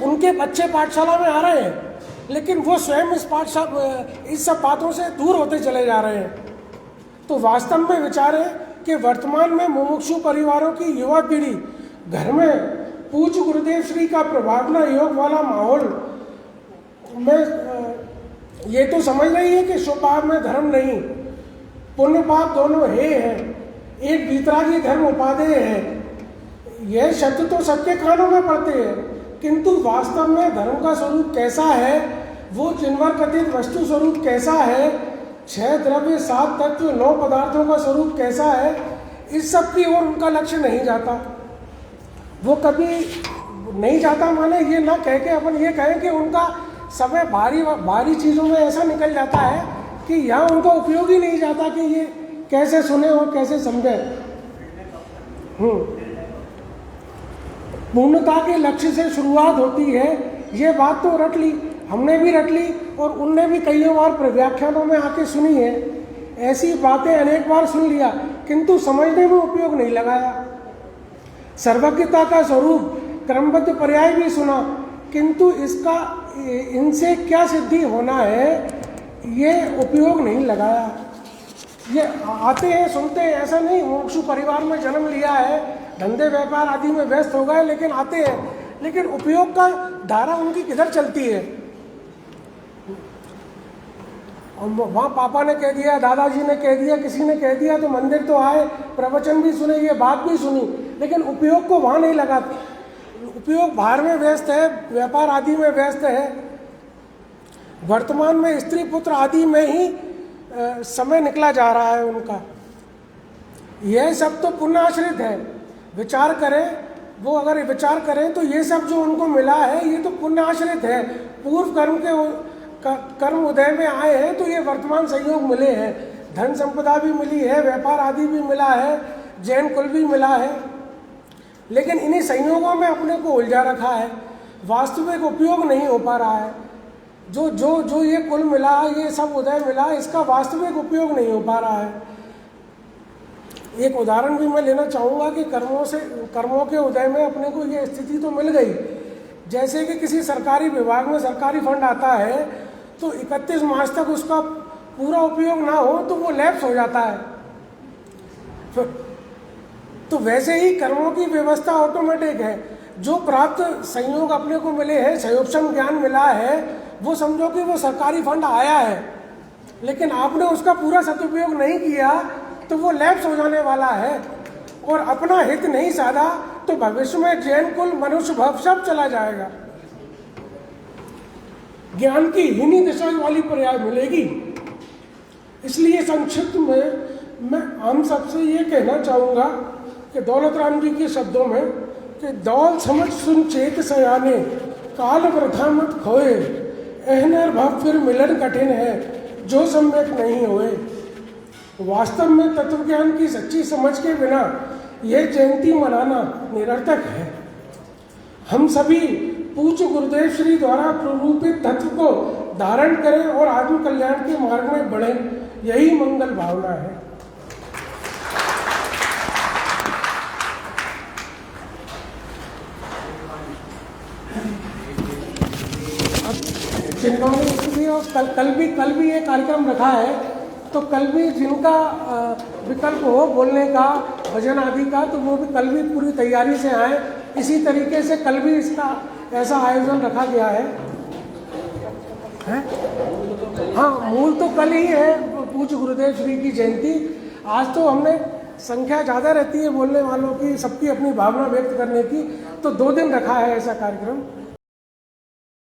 उनके बच्चे पाठशाला में आ रहे हैं, लेकिन वो स्वयं इस सब बातों से दूर होते चले जा रहे हैं। तो वास्तव में विचारें कि वर्तमान में मुमुक्षु परिवारों की युवा पीढ़ी घर में पूज्य गुरुदेव श्री का प्रभावना योग वाला माहौल में ये तो समझ रही है कि शुभ पाप में धर्म नहीं, पुण्य पाप दोनों हैं, एक वीतरागी धर्म उपादेय है। यह शब्द तो सबके कानों में पड़ते हैं, किंतु वास्तव में धर्म का स्वरूप कैसा है, वो जिनवर कथित वस्तु स्वरूप कैसा है, 6 द्रव्य 7 तत्व 9 पदार्थों का स्वरूप कैसा है, इस सब की ओर उनका लक्ष्य नहीं जाता। वो कभी नहीं जाता माने ये ना कह के अपन ये कहें कि उनका समय भारी चीज़ों में ऐसा निकल जाता है कि यहाँ उनका उपयोग ही नहीं जाता कि ये कैसे सुने और कैसे समझे। पूर्णता के लक्ष्य से शुरुआत होती है, ये बात तो रट ली, हमने भी रट ली और उनने भी कई बार व्याख्यानों में आके सुनी है। ऐसी बातें अनेक बार सुन लिया किंतु समझने में उपयोग नहीं लगाया। सर्वज्ञता का स्वरूप क्रमबद्ध पर्याय भी सुना, किंतु इसका इनसे क्या सिद्धि होना है ये उपयोग नहीं लगाया। ये आते हैं सुनते हैं, ऐसा नहीं मोक्षु परिवार में जन्म लिया है, धंधे व्यापार आदि में व्यस्त हो गए, लेकिन आते हैं, लेकिन उपयोग का धारा उनकी किधर चलती है। और वहाँ पापा ने कह दिया, दादाजी ने कह दिया, किसी ने कह दिया, तो मंदिर तो आए, प्रवचन भी सुने, ये बात भी सुनी, लेकिन उपयोग को वहाँ नहीं लगाते। उपयोग बाहर में व्यस्त है, व्यापार आदि में व्यस्त है, वर्तमान में स्त्री पुत्र आदि में ही समय निकला जा रहा है उनका। यह सब तो पुण्याश्रित है। विचार करें, वो अगर विचार करें तो ये सब जो उनको मिला है ये तो पुण्याश्रित है। पूर्व कर्म उदय में आए हैं तो ये वर्तमान संयोग मिले हैं, धन संपदा भी मिली है, व्यापार आदि भी मिला है, जैन कुल भी मिला है, लेकिन इन्हीं संयोगों में अपने को उलझा रखा है, वास्तविक उपयोग नहीं हो पा रहा है। जो जो जो ये कुल मिला, ये सब उदय मिला, इसका वास्तविक उपयोग नहीं हो पा रहा है। एक उदाहरण भी मैं लेना चाहूँगा कि कर्मों के उदय में अपने को ये स्थिति तो मिल गई, जैसे कि किसी सरकारी विभाग में सरकारी फंड आता है तो 31 मार्च तक उसका पूरा उपयोग ना हो तो वो लैप्स हो जाता है। तो वैसे ही कर्मों की व्यवस्था ऑटोमेटिक है। जो प्राप्त संयोग अपने को मिले हैं, संयोक्षम ज्ञान मिला है, वो समझो कि वो सरकारी फंड आया है, लेकिन आपने उसका पूरा सदुपयोग नहीं किया तो वो लैप्स हो जाने वाला है, और अपना हित नहीं साधा तो भविष्य में जैन कुल मनुष्य भव सब चला जाएगा। ज्ञान की हीनी दिशा वाली पर्याय मिलेगी। इसलिए संक्षिप्त में मैं हम सबसे ये कहना चाहूँगा कि दौलत राम जी के शब्दों में कि दौल समझ सुन चेत सयाने, काल वृथा मत खोए, एहनर भव फिर मिलन कठिन है, जो सम्यक नहीं होए। वास्तव में तत्व ज्ञान की सच्ची समझ के बिना यह जयंती मनाना निरर्थक है। हम सभी पूज्य गुरुदेव श्री द्वारा प्ररूपित तत्व को धारण करें और आत्म कल्याण के मार्ग में बढ़ें, यही मंगल भावना है। जिन्होंने इसलिए और कल भी ये कार्यक्रम रखा है, तो कल भी जिनका विकल्प हो बोलने का, भजन आदि का, तो वो भी कल भी पूरी तैयारी से आए। इसी तरीके से कल भी इसका ऐसा आयोजन रखा गया है? हाँ, मूल तो कल ही है पूज्य गुरुदेव श्री की जयंती। आज तो हमने संख्या ज़्यादा रहती है बोलने वालों की, सबकी अपनी भावना व्यक्त करने की, तो 2 दिन रखा है ऐसा कार्यक्रम।